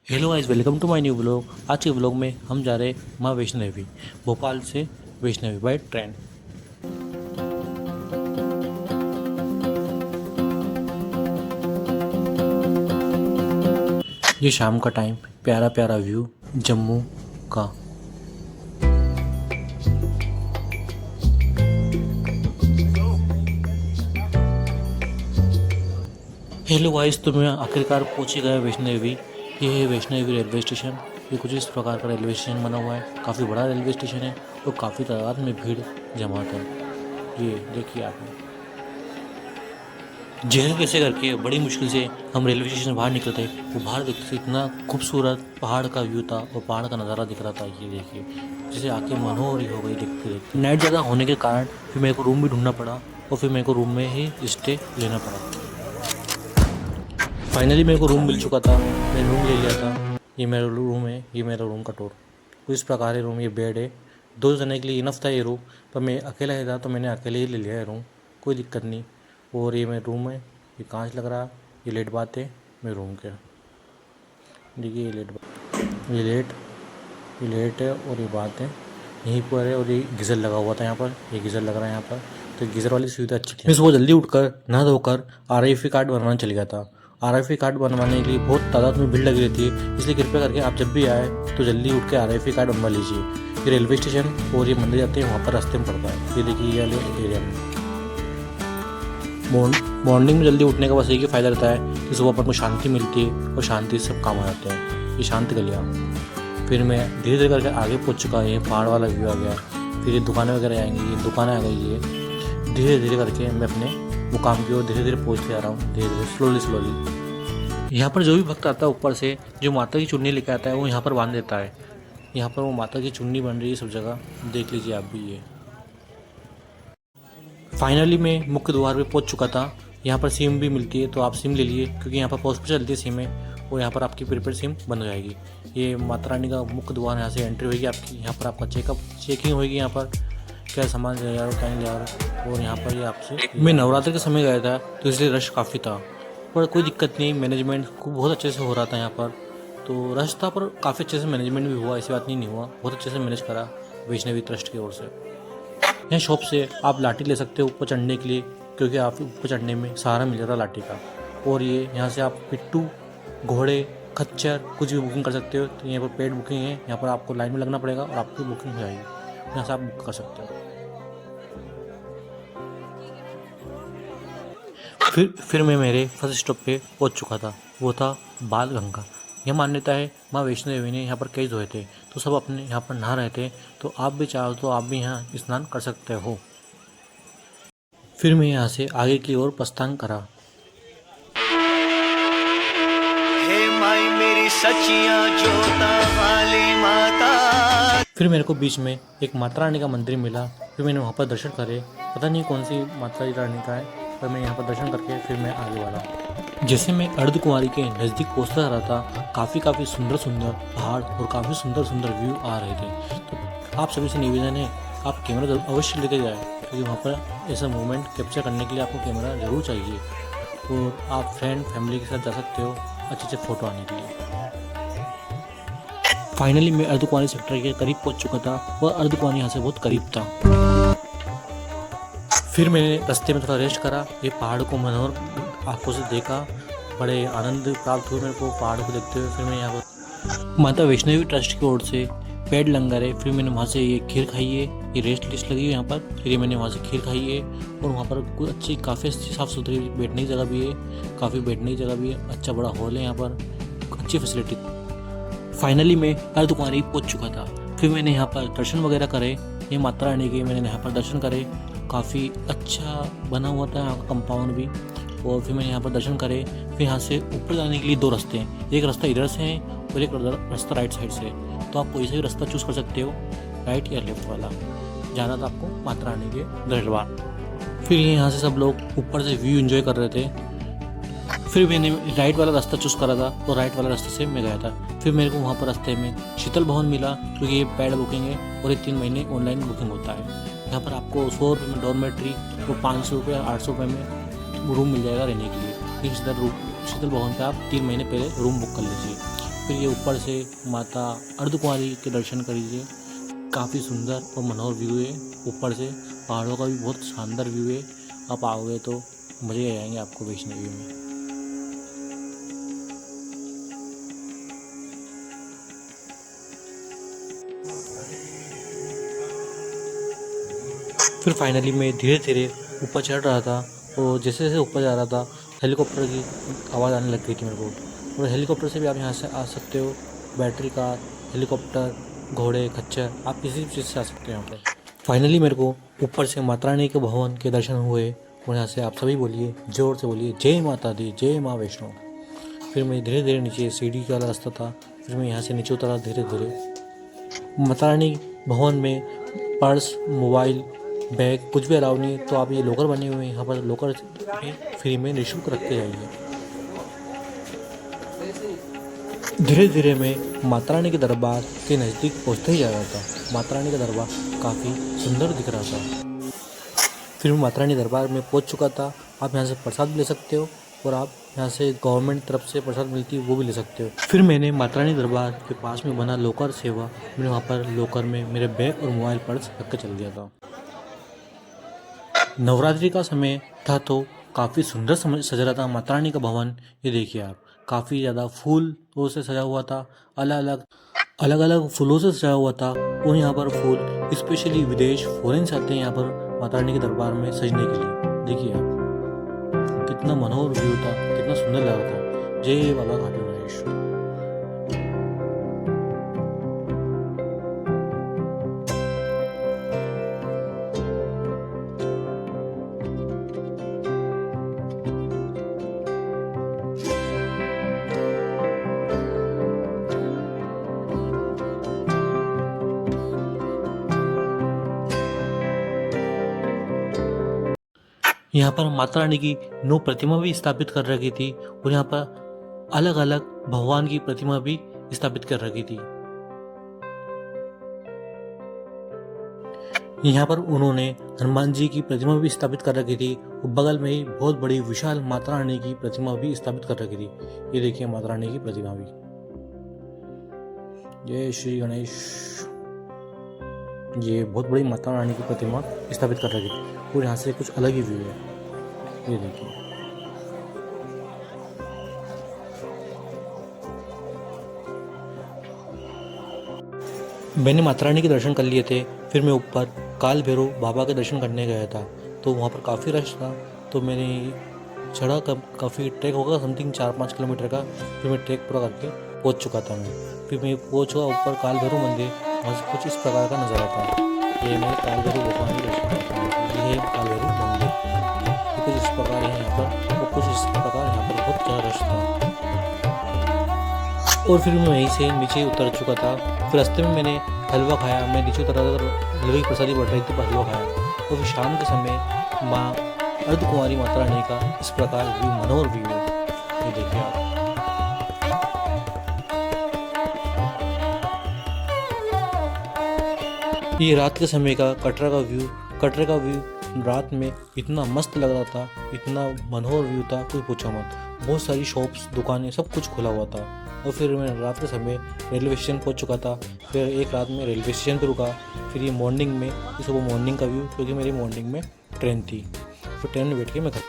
Hello guys, welcome to my new blog. आज के blog में हम जा रहे हैं माँ वैष्णो देवी, भोपाल से वैष्णो देवी बाय ट्रेन। ये शाम का टाइम, प्यारा प्यारा व्यू जम्मू का। हेलो गाइस, तो मैं आखिरकार पहुंच ही गया वैष्णो देवी। ये है वैष्णो देवी रेलवे स्टेशन। ये कुछ इस प्रकार का रेलवे स्टेशन बना हुआ है। काफ़ी बड़ा रेलवे स्टेशन है और काफ़ी तादाद में भीड़ जमा है। ये देखिए आप, जैसे कैसे करके बड़ी मुश्किल से हम रेलवे स्टेशन से बाहर निकले थे। वो बाहर देखते थे, इतना खूबसूरत पहाड़ का व्यू था और पहाड़ का नज़ारा दिख रहा था। ये देखिए, जैसे आंखें मनोहर हो गई देखते देखते। नाइट ज़्यादा होने के कारण फिर मेरे को रूम भी ढूंढना पड़ा और फिर मेरे को रूम में ही स्टे लेना पड़ा। फाइनली मेरे को रूम मिल चुका था, मैंने रूम ले लिया था। ये मेरा रूम है, ये मेरा रूम का टूर कुछ इस प्रकार है। रूम, ये बेड है, 2 जने के लिए इनफ था ये रूम, पर मैं अकेला ही था तो मैंने अकेले ही ले लिया है रूम, कोई दिक्कत नहीं। और ये मेरा रूम है, ये कांच लग रहा, ये लेट बात है मेरे रूम के। देखिए ये लेट है और ये बात है यहीं पर है। और ये गीज़र लगा हुआ था यहाँ पर, ये गीज़र लग रहा है यहाँ पर, तो गीज़र वाली सुविधा अच्छी थी। मैं सुबह जल्दी उठकर नहा धोकर RFE कार्ड बनवाने चल गया था। RFE कार्ड बनवाने के लिए बहुत तादाद में भीड़ लगी रहती है, इसलिए कृपया करके आप जब भी आए तो जल्दी उठ के RFE कार्ड बनवा लीजिए। ये रेलवे स्टेशन और ये मंदिर जाते हैं वहाँ पर रास्ते में पड़ता है। ये देखिए ये वाले एरिया में। मॉर्निंग में जल्दी उठने का बस एक ही फ़ायदा रहता है कि सुबह अपन को शांति मिलती है और शांति से सब काम आ जाते हैं। ये शांत गलियाँ। फिर मैं धीरे धीरे करके आगे पहुँच चुका है। पहाड़ वाला व्यू आ गया, फिर ये दुकानें वगैरह आएंगी, ये दुकानें आ गई है। धीरे धीरे करके मैं अपने मुकाम की ओर धीरे धीरे पहुँचते जा रहा हूँ, धीरे धीरे स्लोली। यहाँ पर जो भी भक्त आता है ऊपर से, जो माता की चुन्नी लेकर आता है वो यहाँ पर बांध देता है। यहाँ पर वो माता की चुन्नी बन रही है सब जगह, देख लीजिए आप भी। ये फाइनली मैं मुख्य द्वार पे पहुंच चुका था। यहाँ पर सिम भी मिलती है, तो आप सिम ले लिए, क्योंकि यहाँ पर पोस्ट पे चलती है सिम है और यहाँ पर आपकी प्रीपेड सिम बन जाएगी। ये माता रानी का मुख्य द्वार, यहाँ से एंट्री होगी आपकी। यहाँ पर आपका चेकिंग होगी, यहाँ पर क्या सामान ले जा रहा हो क्या नहीं जा रहा हो। और यहाँ पर ये आपसे, मैं नवरात्र के समय गया था तो इसलिए रश काफ़ी था, पर कोई दिक्कत नहीं, मैनेजमेंट को बहुत अच्छे से हो रहा था यहाँ पर। तो रश था पर काफ़ी अच्छे से मैनेजमेंट भी हुआ, ऐसी बात नहीं हुआ, बहुत अच्छे से मैनेज करा वैष्णवी ट्रस्ट की ओर से। यहाँ शॉप से आप लाठी ले सकते हो ऊपर चढ़ने के लिए, क्योंकि आप ऊपर चढ़ने में सहारा मिल जाता लाठी का। और ये यहाँ से आप पिट्ठू, घोड़े, खच्चर कुछ भी बुकिंग कर सकते हो। तो यहाँ पर पेड बुकिंग है, यहाँ पर आपको लाइन में लगना पड़ेगा और आपकी बुकिंग हो जाएगी। यहाँ से आप बुक कर सकते हो। फिर मैं मेरे फर्स्ट स्टॉप पे पहुँच चुका था, वो था बाल गंगा। यह मान्यता है माँ वैष्णो देवी ने यहाँ पर कई धोए थे, तो सब अपने यहाँ पर नहा रहे थे। तो आप भी चाहो तो आप भी यहाँ स्नान कर सकते हो। फिर मैं यहाँ से आगे की ओर प्रस्थान करा। हे माई मेरी सचिया जोता वाली माता। फिर मेरे को बीच में एक माता रानी का मंदिर मिला, फिर मैंने वहाँ पर दर्शन करे। पता नहीं कौन सी माता रानी का है, पर मैं यहाँ पर दर्शन करके फिर मैं आगे बढ़ा। जैसे मैं अर्धकुमारी के नज़दीक पहुँचता रहा था, काफ़ी सुंदर सुंदर पहाड़ और काफ़ी सुंदर सुंदर व्यू आ रहे थे। तो आप सभी से निवेदन है, आप कैमरा अवश्य लेके जाए, क्योंकि वहाँ पर ऐसा मोमेंट कैप्चर करने के लिए आपको कैमरा ज़रूर चाहिए। तो आप फ्रेंड फैमिली के साथ जा सकते हो अच्छे अच्छे फ़ोटो आने के लिए। फाइनली मैं अर्धकुमारी सेक्टर के करीब पहुंच चुका था और अर्धकुमारी यहाँ से बहुत करीब था। फिर मैंने रास्ते में थोड़ा रेस्ट करा, ये पहाड़ को मनोहर आंखों से देखा, बड़े आनंद प्राप्त हुए मेरे को पहाड़ को देखते हुए। फिर मैं यहाँ पर माता वैष्णो देवी ट्रस्ट की ओर से पेड लंगर है, फिर मैंने वहाँ से ये खीर खाई है। ये रेस्ट लिस्ट लगी है यहाँ पर, फिर ये मैंने वहाँ से खीर खाई है। और वहाँ पर कुछ अच्छी काफ़ी साफ़ सुथरी बैठने की जगह भी है, काफ़ी बैठने की जगह भी है, अच्छा बड़ा हॉल है यहाँ पर, अच्छी फैसिलिटी। फाइनली मैं अर्धकुमारी पहुंच चुका था। फिर मैंने यहाँ पर दर्शन वगैरह करे, ये माता रानी के मैंने यहाँ पर दर्शन करे। काफ़ी अच्छा बना हुआ था यहाँ का कंपाउंड भी। और फिर मैंने यहाँ पर दर्शन करे। फिर यहाँ से ऊपर जाने के लिए 2 रास्ते हैं, एक रास्ता इधर से है और एक रास्ता राइट साइड से। तो आप कोई सा भी रास्ता चूज़ कर सकते हो, राइट या लेफ्ट वाला। जाना था आपको माता रानी के दरबार। फिर यहाँ से सब लोग ऊपर से व्यू एंजॉय कर रहे थे। फिर मैंने राइट वाला रास्ता चूज़ करा था और राइट वाला रास्ते से मैं गया था। फिर मेरे को वहाँ पर रास्ते में शीतल भवन मिला, क्योंकि ये पेड बुकिंग है और ये 3 महीने ऑनलाइन बुकिंग होता है। यहाँ पर आपको 100 रुपये में डॉर्मेट्री और 500 रुपये 800 रुपये में रूम मिल जाएगा रहने के लिए। शीतल भवन पर आप 3 महीने पहले रूम बुक कर लीजिए। फिर ये ऊपर से माता अर्धकुंवारी के दर्शन करिए। काफ़ी सुंदर और मनोहर व्यू है। ऊपर से पहाड़ों का भी बहुत शानदार व्यू है। आप आओगे तो मज़े आ जाएंगे आपको वैष्णवी में। फिर फाइनली मैं धीरे धीरे ऊपर चढ़ रहा था और जैसे जैसे ऊपर जा रहा था हेलीकॉप्टर की आवाज़ आने लग गई थी मेरे को। और हेलीकॉप्टर से भी आप यहाँ से आ सकते हो। बैटरी कार, हेलीकॉप्टर, घोड़े, खच्चर, आप किसी भी चीज़ से आ सकते हो यहाँ पर। फाइनली मेरे को ऊपर से माता रानी के भवन के दर्शन हुए और यहाँ से आप सभी बोलिए, ज़ोर से बोलिए, जय माता दी, जय माँ वैष्णो। फिर मैं धीरे धीरे नीचे सीढ़ी का रास्ता था, फिर मैं यहाँ से नीचे उतरा धीरे धीरे। माता रानी भवन में पर्स, मोबाइल, बैग कुछ भी अलाउ नहीं है, तो आप ये लॉकर बने हुए हैं, यहाँ पर लॉकर फ्री में निःशुल्क रख के जाइए। धीरे धीरे मैं माता रानी के दरबार के नज़दीक पहुँचते ही जा रहा था। माता रानी का दरबार काफ़ी सुंदर दिख रहा था। फिर मैं माता रानी दरबार में पहुँच चुका था। आप यहाँ से प्रसाद भी ले सकते हो और आप यहाँ से गवर्नमेंट तरफ से प्रसाद मिलती है वो भी ले सकते हो। फिर मैंने माता रानी दरबार के पास में बना लॉकर सेवा, मैंने वहाँ पर लॉकर में मेरे बैग और मोबाइल पर्स रख कर चल दिया था। नवरात्रि का समय था तो काफ़ी सुंदर सज रहा था माता रानी का भवन। ये देखिए आप, काफ़ी ज़्यादा फूलों से सजा हुआ था, अलग अलग फूलों से सजा हुआ था। और यहाँ पर फूल स्पेशली विदेश फॉरेन से आते हैं यहाँ पर माता रानी के दरबार में सजने के लिए। देखिए आप, कितना मनोहर व्यू था, कितना सुंदर लग रहा था। जय बाबा खाटू गणेश। यहाँ पर माता रानी की 9 प्रतिमा भी स्थापित कर रखी थी और यहाँ पर अलग अलग भगवान की प्रतिमा भी स्थापित कर रखी थी। यहाँ पर उन्होंने हनुमान जी की प्रतिमा भी स्थापित कर रखी थी और बगल में ही बहुत बड़ी विशाल माता रानी की प्रतिमा भी स्थापित कर रखी थी। ये देखिए माता रानी की प्रतिमा भी। जय श्री गणेश। ये बहुत बड़ी माता रानी की प्रतिमा स्थापित कर रखी थी और यहाँ से कुछ अलग ही व्यू है। ये देखिए, मैंने माता रानी के दर्शन कर लिए थे। फिर मैं ऊपर काल भैरव बाबा के दर्शन करने गया था, तो वहाँ पर काफ़ी रश था। तो मैंने चढ़ा, काफ़ी ट्रैक होगा समथिंग 4-5 किलोमीटर का। फिर मैं ट्रैक पूरा करके पहुँच चुका था फिर मैं पहुँचा ऊपर काल भैरव मंदिर। वहाँ से कुछ इस प्रकार का नज़ारा था। ये मैं काल भैरव भगवान के दर्शन करता हूँ। ये है काल भैरव मंदिर। कुछ इस प्रकार है यहाँ पर और कुछ इस प्रकार यहाँ पर बहुत ज़्यादा रश था। और फिर मैं वहीं से नीचे उतर चुका था। फिर रास्ते में मैंने हलवा खाया। मैं नीचे उतरा था तो हलवे की प्रसादी बढ़ रही थी, पर हलवा खाया। और फिर शाम के समय माँ अर्धकुंवारी माता रानी का इस प्रकार व्यू, मनोहर व्यू है। ये देखिए आप। ये रात के समय का कटरा का व्यू रात में इतना मस्त लग रहा था, इतना मनोहर व्यू था, कोई पूछो मत। बहुत सारी शॉप्स, दुकानें, सब कुछ खुला हुआ था। और फिर मैं रात के समय रेलवे स्टेशन पहुंच चुका था। फिर एक रात में रेलवे स्टेशन पर रुका। फिर ये मॉर्निंग में, सुबह मॉर्निंग का व्यू, क्योंकि मेरी मॉर्निंग में ट्रेन थी। फिर ट्रेन में बैठ के मैं घर